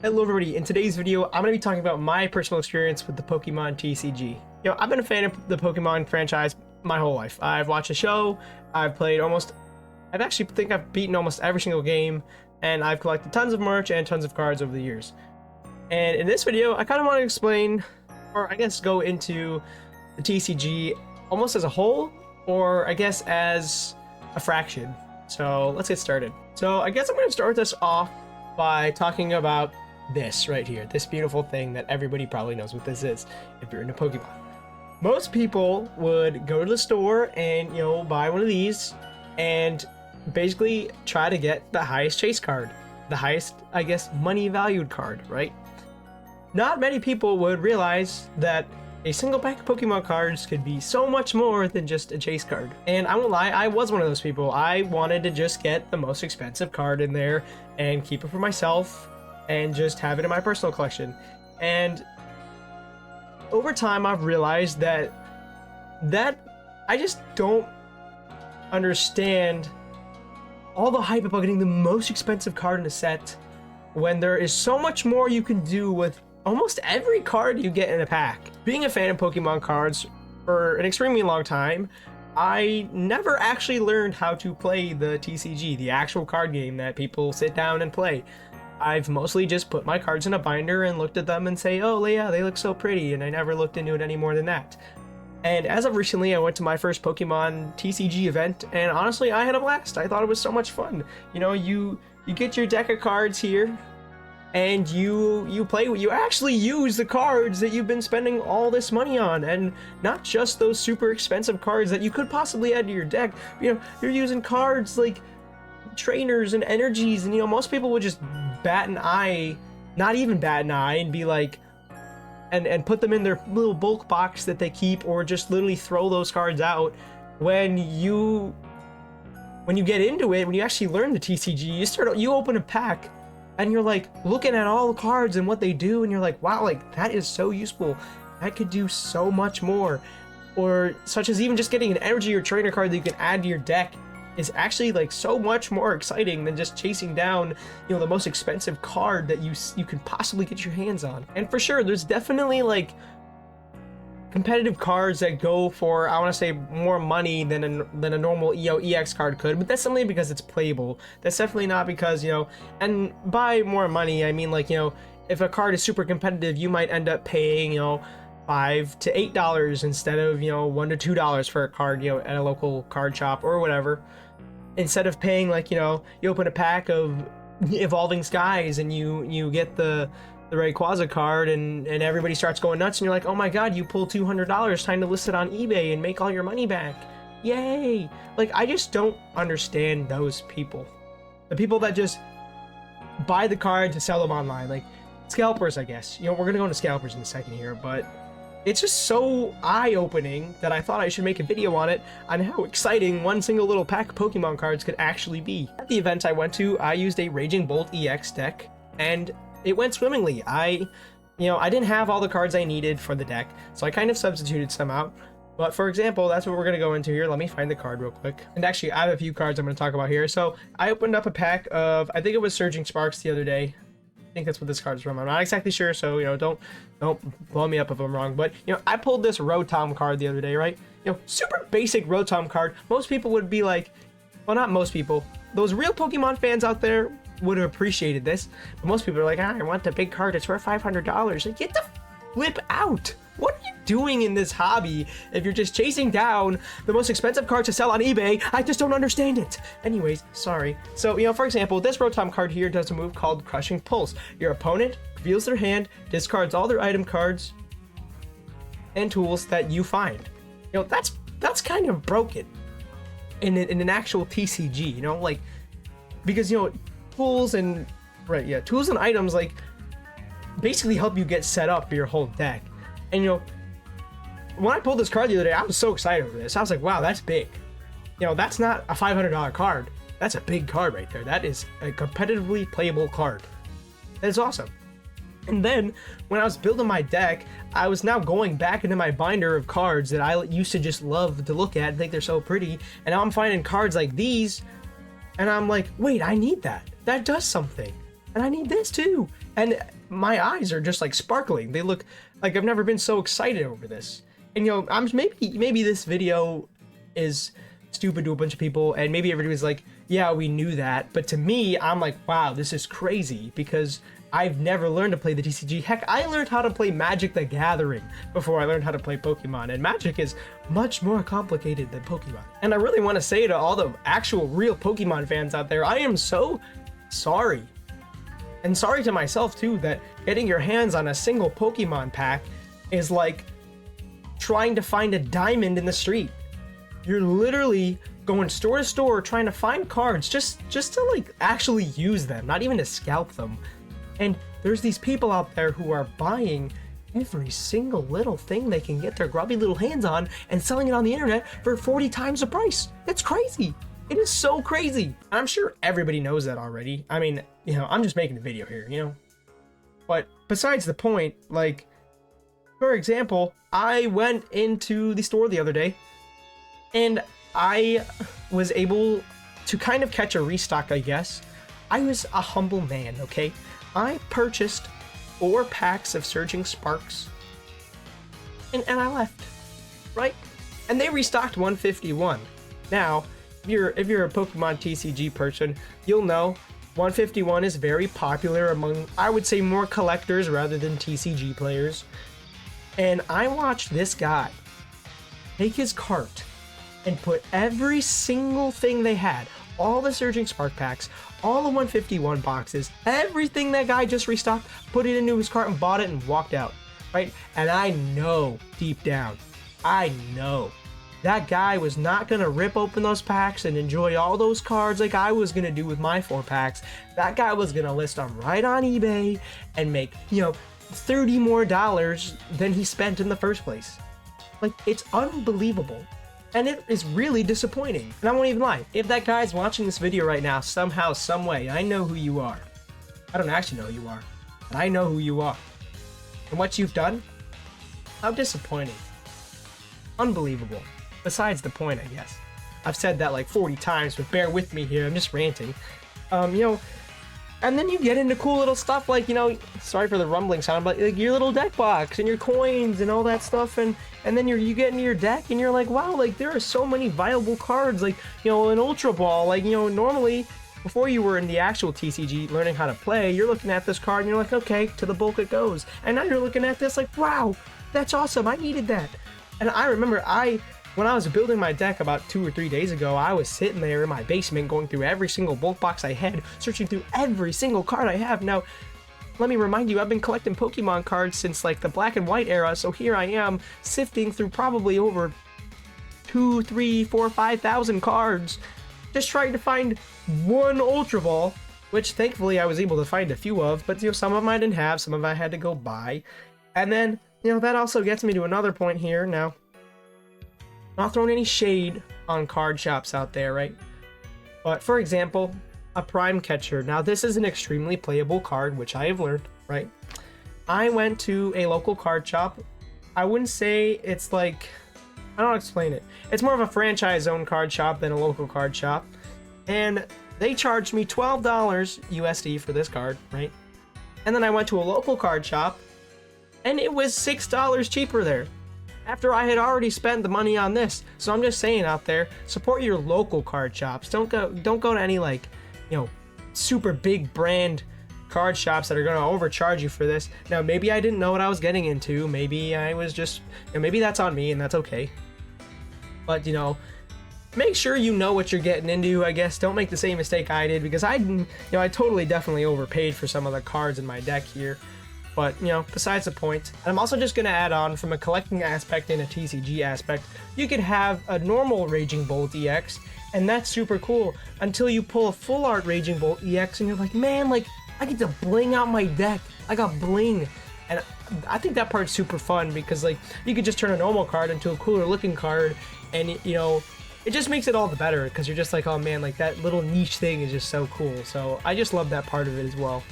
Hello everybody, in today's video I'm going to be talking about my personal experience with the Pokemon TCG. I've been a fan of the Pokemon franchise my whole life. I've watched the show, I've actually think I've beaten almost every single game, and I've collected tons of merch and tons of cards over the years. And in this video, I kind of want to explain, or I guess go into the TCG almost as a whole, or I guess as a fraction. So let's get started. So I guess I'm going to start this off by talking about this right here, this beautiful thing that everybody probably knows what this is if you're into Pokemon. Most people would go to the store and, buy one of these and basically try to get the highest chase card, the highest, I guess, money valued card, right? Not many people would realize that a single pack of Pokemon cards could be so much more than just a chase card. And I won't lie, I was one of those people. I wanted to just get the most expensive card in there and keep it for myself and just have it in my personal collection. And over time, I've realized that I just don't understand all the hype about getting the most expensive card in a set when there is so much more you can do with almost every card you get in a pack. Being a fan of Pokemon cards for an extremely long time, I never actually learned how to play the TCG, the actual card game that people sit down and play. I've mostly just put my cards in a binder and looked at them and say, oh yeah, they look so pretty, and I never looked into it any more than that. And as of recently, I went to my first Pokemon TCG event, and honestly, I had a blast. I thought it was so much fun. You get your deck of cards here, and you play, you actually use the cards that you've been spending all this money on, and not just those super expensive cards that you could possibly add to your deck. You're using cards like trainers and energies, and most people would just bat an eye, not even bat an eye, and be like, and put them in their little bulk box that they keep, or just literally throw those cards out. When you get into it, when you actually learn the TCG, you open a pack and you're like looking at all the cards and what they do, and you're like, wow, like that is so useful. That could do so much more. Or such as even just getting an energy or trainer card that you can add to your deck is actually like so much more exciting than just chasing down, the most expensive card that you can possibly get your hands on. And for sure, there's definitely like competitive cards that go for, I want to say, more money than a normal EX card could, but that's simply because it's playable. That's definitely not because, and by more money, I mean like, if a card is super competitive, you might end up paying, $5 to $8 instead of, $1 to $2 for a card, at a local card shop or whatever. Instead of paying like, you open a pack of Evolving Skies and you get the Rayquaza card and everybody starts going nuts, and you're like, oh my god, you pulled $200, time to list it on eBay and make all your money back. Yay! Like, I just don't understand those people. The people that just buy the card to sell them online, like scalpers, I guess. We're gonna go into scalpers in a second here, but it's just so eye-opening that I thought I should make a video on it, on how exciting one single little pack of Pokemon cards could actually be. At the event I went to, I used a Raging Bolt EX deck, and it went swimmingly. I didn't have all the cards I needed for the deck, so I kind of substituted some out. But for example, that's what we're going to go into here. Let me find the card real quick. And actually, I have a few cards I'm going to talk about here. So I opened up a pack of, I think it was Surging Sparks the other day. I think that's what this card is from. I'm not exactly sure, so don't blow me up if I'm wrong. But I pulled this Rotom card the other day, right? Super basic Rotom card. Most people would be like, well, not most people. Those real Pokemon fans out there would have appreciated this. But most people are like, I want the big card. It's worth $500. Like, get the flip out. What are you doing in this hobby if you're just chasing down the most expensive card to sell on eBay? I just don't understand it. Anyways, sorry. So, for example, this Rotom card here does a move called Crushing Pulse. Your opponent reveals their hand, discards all their item cards and tools that you find. That's kind of broken in an actual TCG, like, because, tools and, right, yeah, tools and items, like, basically help you get set up for your whole deck. And when I pulled this card the other day, I was so excited over this. I was like, wow, that's big. That's not a $500 card. That's a big card right there. That is a competitively playable card. That's awesome. And then when I was building my deck, I was now going back into my binder of cards that I used to just love to look at and think they're so pretty. And now I'm finding cards like these, and I'm like, wait, I need that. That does something. And I need this too. And my eyes are just like sparkling. They look like I've never been so excited over this. And you know, maybe this video is stupid to a bunch of people, and maybe everybody's like, yeah, we knew that. But to me, I'm like, wow, this is crazy, because I've never learned to play the TCG. Heck, I learned how to play Magic the Gathering before I learned how to play Pokemon, and Magic is much more complicated than Pokemon. And I really want to say to all the actual real Pokemon fans out there, I am so sorry. And sorry to myself too, that getting your hands on a single Pokemon pack is like trying to find a diamond in the street. You're literally going store to store trying to find cards just to like actually use them, not even to scalp them. And there's these people out there who are buying every single little thing they can get their grubby little hands on and selling it on the internet for 40 times the price. It's crazy. It is so crazy. I'm sure everybody knows that already. I mean, you know, I'm just making a video here, you know. But besides the point, like, for example, I went into the store the other day and I was able to kind of catch a restock, I guess. I was a humble man, okay? I purchased 4 packs of Surging Sparks and I left, right? And they restocked 151. Now, if you're a Pokemon TCG person, you'll know 151 is very popular among, I would say, more collectors rather than TCG players. And I watched this guy take his cart and put every single thing they had, all the Surging Spark packs, all the 151 boxes, everything that guy just restocked, put it into his cart and bought it and walked out, right? And I know deep down, I know that guy was not gonna rip open those packs and enjoy all those cards like I was gonna do with my 4 packs. That guy was gonna list them right on eBay and make, you know, $30 more than he spent in the first place. Like, it's unbelievable. And it is really disappointing. And I won't even lie, if that guy's watching this video right now, somehow, some way, I know who you are. I don't actually know who you are, but I know who you are. And what you've done? How disappointing. Unbelievable. Besides the point, I guess. I've said that like 40 times, but bear with me here, I'm just ranting. You know, and then you get into cool little stuff like, you know, sorry for the rumbling sound, but like your little deck box and your coins and all that stuff, and then you get into your deck and you're like, wow, like there are so many viable cards, like, you know, an Ultra Ball, like, you know, normally before you were in the actual TCG learning how to play, you're looking at this card and you're like, okay, to the bulk it goes. And now you're looking at this like, wow, that's awesome, I needed that. And I remember when I was building my deck about 2 or 3 days ago, I was sitting there in my basement going through every single bulk box I had, searching through every single card I have. Now, let me remind you, I've been collecting Pokemon cards since like the black and white era, so here I am sifting through probably over 2, 3, 4, 5,000 cards, just trying to find one Ultra Ball, which thankfully I was able to find a few of, but you know, some of them I didn't have, some of them I had to go buy. And then, you know, that also gets me to another point here. Now, not throwing any shade on card shops out there, right? But for example, a Prime Catcher. Now this is an extremely playable card, which I have learned, right? I went to a local card shop. I wouldn't say it's like, I don't explain it. It's more of a franchise-owned card shop than a local card shop. And they charged me $12 USD for this card, right? And then I went to a local card shop and it was $6 cheaper there, after I had already spent the money on this. So I'm just saying out there, support your local card shops. Don't go to any like, you know, super big brand card shops that are going to overcharge you for this. Now, maybe I didn't know what I was getting into. Maybe I was just, you know, maybe that's on me and that's okay. But, you know, make sure you know what you're getting into, I guess. Don't make the same mistake I did, because I totally definitely overpaid for some of the cards in my deck here. But, you know, besides the point, I'm also just going to add on, from a collecting aspect and a TCG aspect, you could have a normal Raging Bolt EX, and that's super cool, until you pull a full art Raging Bolt EX and you're like, man, like, I get to bling out my deck. I got bling. And I think that part's super fun, because, like, you could just turn a normal card into a cooler looking card, and, you know, it just makes it all the better, because you're just like, oh man, like, that little niche thing is just so cool. So I just love that part of it as well.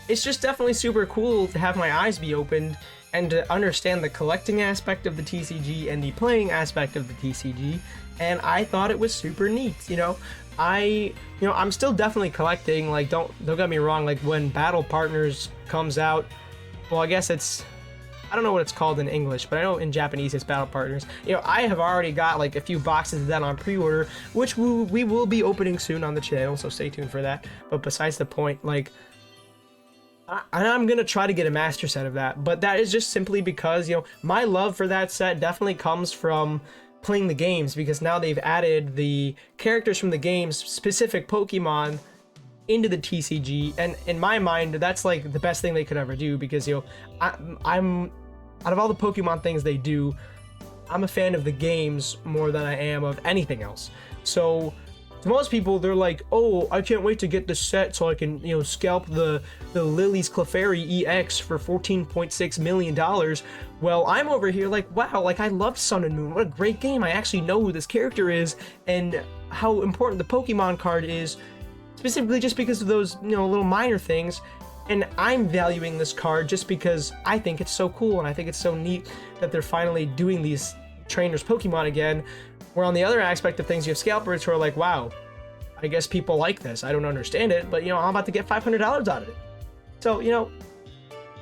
It's just definitely super cool to have my eyes be opened and to understand the collecting aspect of the TCG and the playing aspect of the TCG, and I thought it was super neat, you know. I'm still definitely collecting. Like, don't get me wrong. Like, when Battle Partners comes out, well, I guess I don't know what it's called in English, but I know in Japanese it's Battle Partners. I have already got like a few boxes of that on pre-order, which we will be opening soon on the channel, so stay tuned for that. But besides the point, like, I'm gonna try to get a master set of that, but that is just simply because, my love for that set definitely comes from playing the games, because now they've added the characters from the games, specific Pokemon, into the TCG, and in my mind, that's like the best thing they could ever do, because I'm out of all the Pokemon things they do, I'm a fan of the games more than I am of anything else. So to most people, they're like, oh, I can't wait to get this set so I can, scalp the Lily's Clefairy EX for $14.6 million. Well, I'm over here like, wow, like, I love Sun and Moon. What a great game. I actually know who this character is and how important the Pokemon card is, specifically just because of those, little minor things. And I'm valuing this card just because I think it's so cool, and I think it's so neat that they're finally doing these trainers Pokemon again. Where on the other aspect of things, you have scalpers who are like, wow, I guess people like this. I don't understand it, but I'm about to get $500 out of it. So,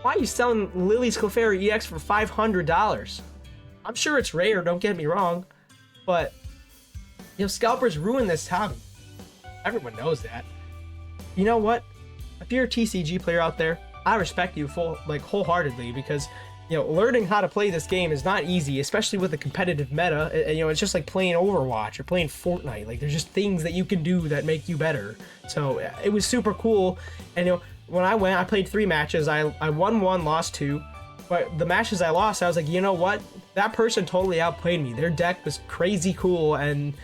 why are you selling Lily's Clefairy EX for $500? I'm sure it's rare, don't get me wrong, but scalpers ruin this hobby. Everyone knows that. You know what? If you're a TCG player out there, I respect you wholeheartedly, because learning how to play this game is not easy, especially with the competitive meta. It's just like playing Overwatch or playing Fortnite. Like, there's just things that you can do that make you better. So it was super cool. And when I played 3 matches. I won 1, lost 2. But the matches I lost, I was like, you know what? That person totally outplayed me. Their deck was crazy cool, and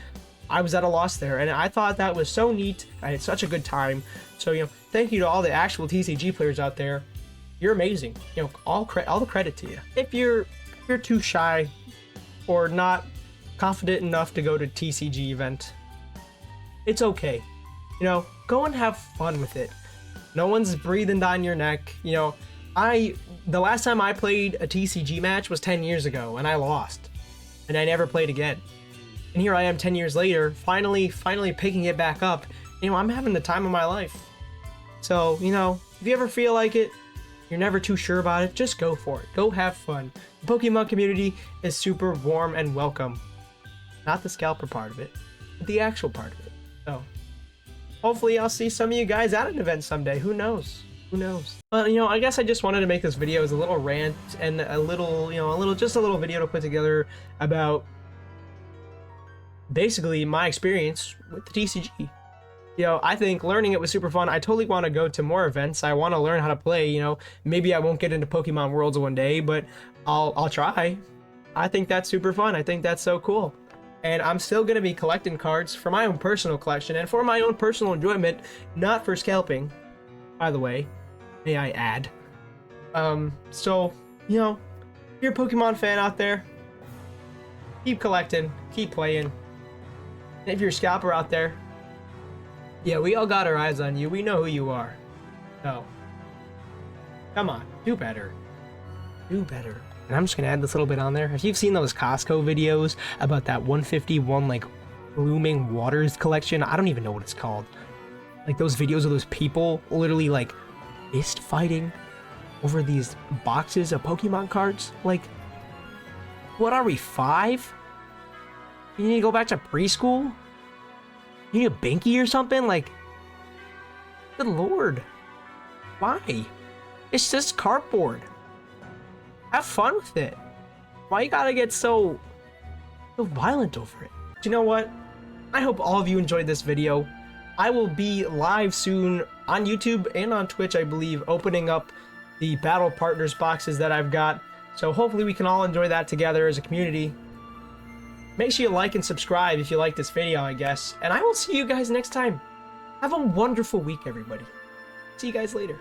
I was at a loss there. And I thought that was so neat. I had such a good time. So thank you to all the actual TCG players out there. You're amazing. All the credit to you. If you're too shy or not confident enough to go to TCG event, it's okay. Go and have fun with it. No one's breathing down your neck. The last time I played a TCG match was 10 years ago, and I lost, and I never played again. And here I am 10 years later, finally picking it back up. I'm having the time of my life. So, if you ever feel like it, you're never too sure about it, just go for it. Go have fun. The Pokemon community is super warm and welcome. Not the scalper part of it, but the actual part of it. So, hopefully I'll see some of you guys at an event someday. Who knows? Who knows? But, I guess I just wanted to make this video as a little rant and a little video to put together about basically my experience with the TCG. I think learning it was super fun. I totally want to go to more events. I want to learn how to play. Maybe I won't get into Pokemon Worlds one day, but I'll try. I think that's super fun. I think that's so cool. And I'm still going to be collecting cards for my own personal collection and for my own personal enjoyment, not for scalping, by the way, may I add. So, if you're a Pokemon fan out there, keep collecting, keep playing. And if you're a scalper out there, yeah, we all got our eyes on you. We know who you are. So, come on, do better. Do better. And I'm just gonna add this little bit on there. If you've seen those Costco videos about that 151 like blooming waters collection, I don't even know what it's called. Like those videos of those people literally like fist fighting over these boxes of Pokemon cards. Like, what are we, 5? You need to go back to preschool? You need a binky or something? Like, good lord. Why? It's just cardboard. Have fun with it. Why you gotta get so violent over it? Do you know what? I hope all of you enjoyed this video. I will be live soon on YouTube and on Twitch, I believe, opening up the Battle Partners boxes that I've got. So hopefully we can all enjoy that together as a community. Make sure you like and subscribe if you like this video, I guess. And I will see you guys next time. Have a wonderful week, everybody. See you guys later.